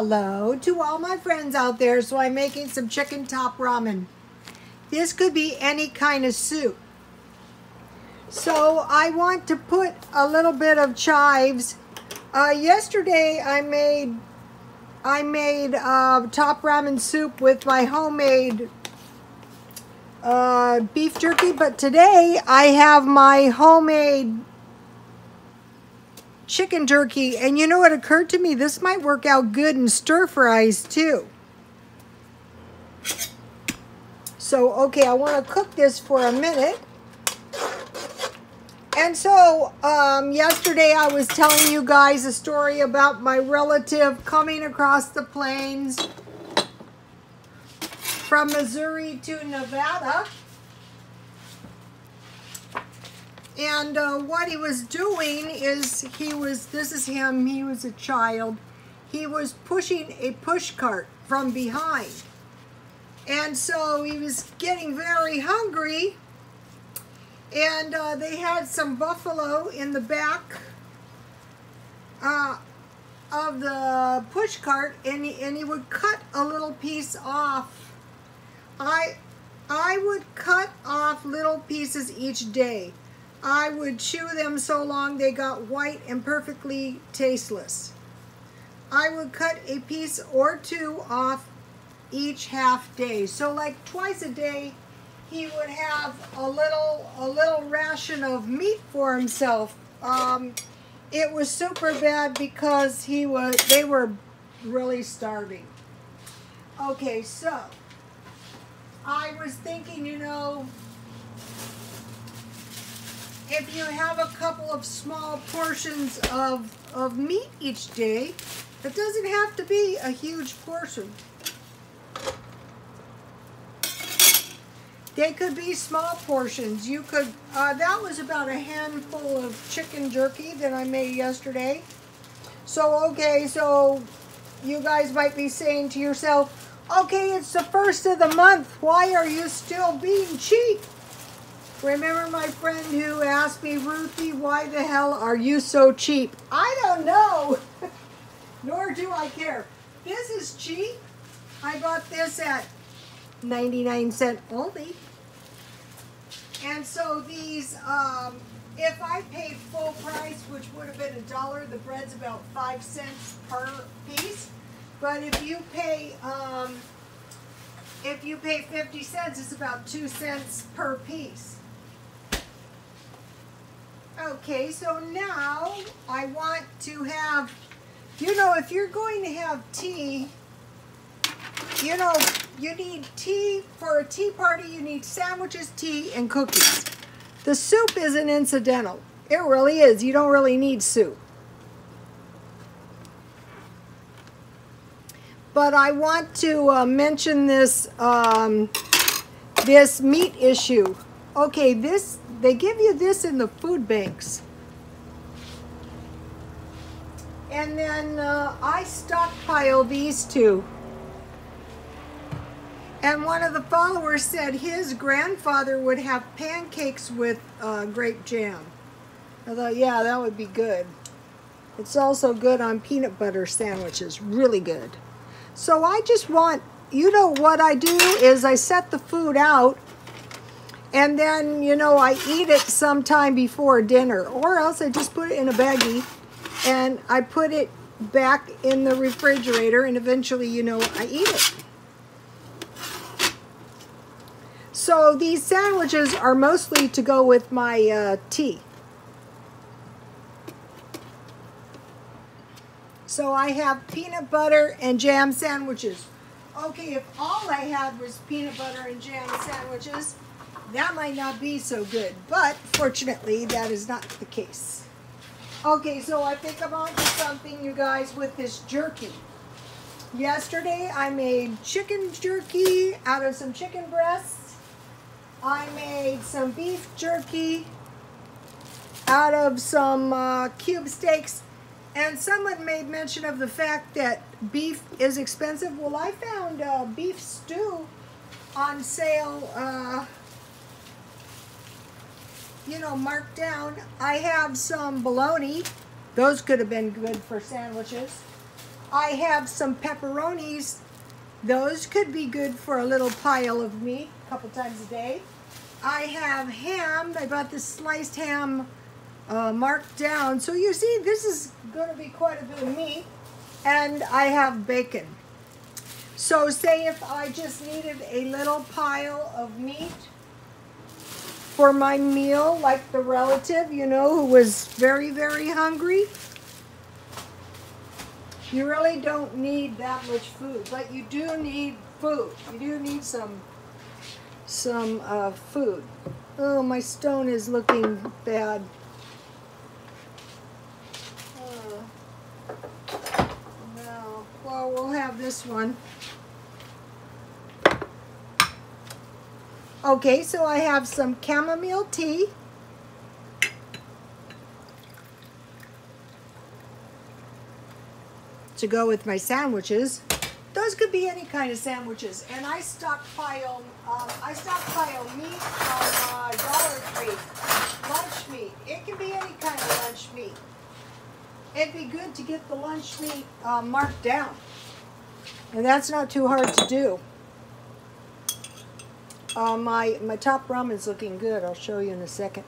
Hello to all my friends out there. So I'm making some chicken top ramen. This could be any kind of soup. So I want to put a little bit of chives. Yesterday I made top ramen soup with my homemade beef jerky, but today I have my homemade chicken jerky, and you know what occurred to me? This might work out good in stir fries too. So, okay, I want to cook this for a minute. And so, yesterday I was telling you guys a story about my relative coming across the plains from Missouri to Nevada. And what he was doing is this is him, he was a child. He was pushing a push cart from behind. And so he was getting very hungry. And they had some buffalo in the back of the push cart, and he would cut a little piece off. I would cut off little pieces each day. I would chew them so long they got white and perfectly tasteless. I would cut a piece or two off each half day. So like twice a day, he would have a little ration of meat for himself. It was super bad because they were really starving. Okay, so I was thinking, you know, if you have a couple of small portions of meat each day, it doesn't have to be a huge portion. They could be small portions. You could, that was about a handful of chicken jerky that I made yesterday. So, okay, so you guys might be saying to yourself, okay, it's the first of the month. Why are you still being cheap? Remember my friend who asked me, Ruthie, why the hell are you so cheap? I don't know, nor do I care. This is cheap. I bought this at 99 cents only. And so these, if I paid full price, which would have been $1, the bread's about 5 cents per piece. But if you pay 50 cents, it's about 2 cents per piece. Okay, so now I want to have, you know, if you're going to have tea, you know, you need tea. For a tea party, you need sandwiches, tea, and cookies. The soup isn't incidental. It really is. You don't really need soup. But I want to mention this, this meat issue. Okay, they give you this in the food banks. And then I stockpile these two. And one of the followers said his grandfather would have pancakes with grape jam. I thought, yeah, that would be good. It's also good on peanut butter sandwiches, really good. So I just want, you know, what I do is I set the food out, and then, you know, I eat it sometime before dinner, or else I just put it in a baggie and I put it back in the refrigerator, and eventually, you know, I eat it. So these sandwiches are mostly to go with my tea. So I have peanut butter and jam sandwiches. Okay, if all I had was peanut butter and jam sandwiches, that might not be so good. But fortunately, that is not the case. Okay, so I think I'm on to something, you guys, with this jerky. Yesterday, I made chicken jerky out of some chicken breasts. I made some beef jerky out of some cube steaks. And someone made mention of the fact that beef is expensive. Well, I found beef stew on sale, you know, marked down. I have some bologna. Those could have been good for sandwiches. I have some pepperonis. Those could be good for a little pile of meat a couple times a day. I have ham. I bought this sliced ham marked down. So you see, this is going to be quite a bit of meat. And I have bacon. So say if I just needed a little pile of meat for my meal, like the relative, you know, who was very, very hungry, you really don't need that much food, but you do need food. You do need some food. Oh, my stone is looking bad. No. Well, we'll have this one. Okay, so I have some chamomile tea. To go with my sandwiches. Those could be any kind of sandwiches. And I stockpile meat from Dollar Tree. Lunch meat. It can be any kind of lunch meat. It'd be good to get the lunch meat marked down. And that's not too hard to do. My top ramen's looking good. I'll show you in a second.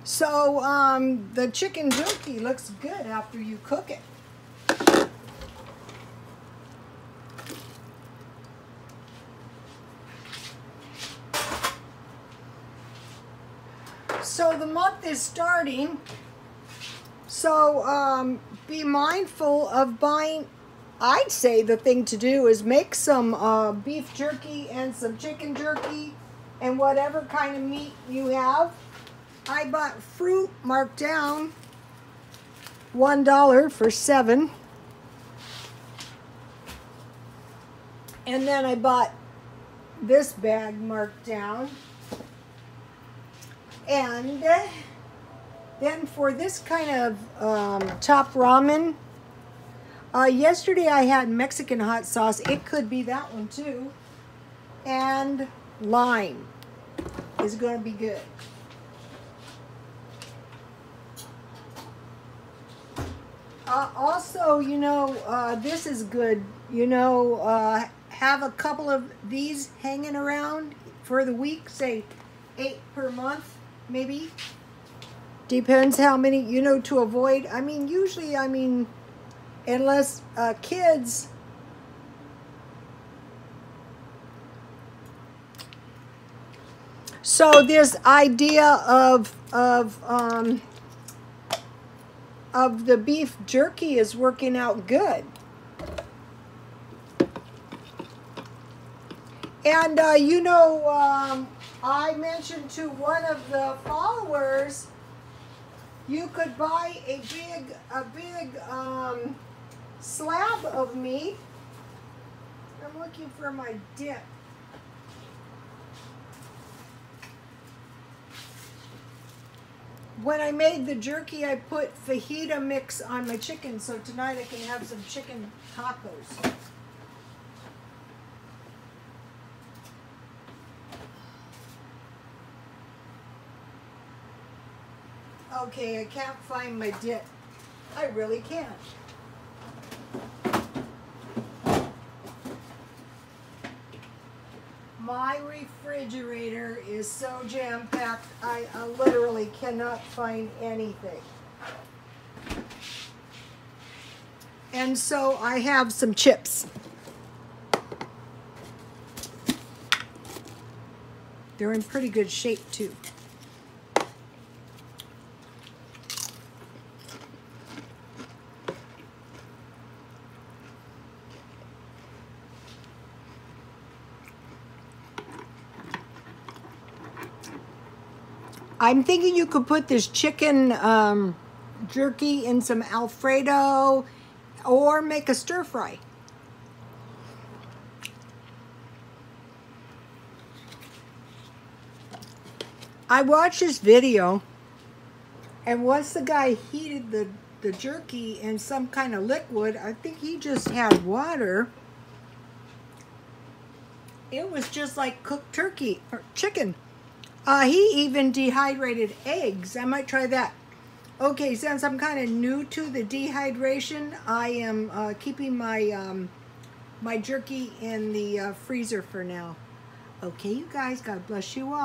So the chicken jerky looks good after you cook it. So the month is starting, so be mindful of buying. I'd say the thing to do is make some beef jerky and some chicken jerky and whatever kind of meat you have. I bought fruit marked down $1 for 7. And then I bought this bag marked down. And then for this kind of top ramen, yesterday I had Mexican hot sauce. It could be that one too. And lime is going to be good. Also, you know, this is good. You know, have a couple of these hanging around for the week, say 8 per month, maybe. Depends how many, you know, to avoid. I mean, usually, I mean, unless kids. So this idea of the beef jerky is working out good. And you know, I mentioned to one of the followers, you could buy a big slab of meat. I'm looking for my dip. When I made the jerky, I put fajita mix on my chicken, so tonight I can have some chicken tacos. Okay, I can't find my dip. I really can't. My refrigerator is so jam-packed, I literally cannot find anything. And so I have some chips. They're in pretty good shape too. I'm thinking you could put this chicken jerky in some Alfredo or make a stir fry. I watched this video, and once the guy heated the jerky in some kind of liquid, I think he just had water, It was just like cooked turkey or chicken. He even dehydrated eggs. I might try that. Okay, since I'm kind of new to the dehydration, I am keeping my my jerky in the freezer for now. Okay, you guys, God bless you all.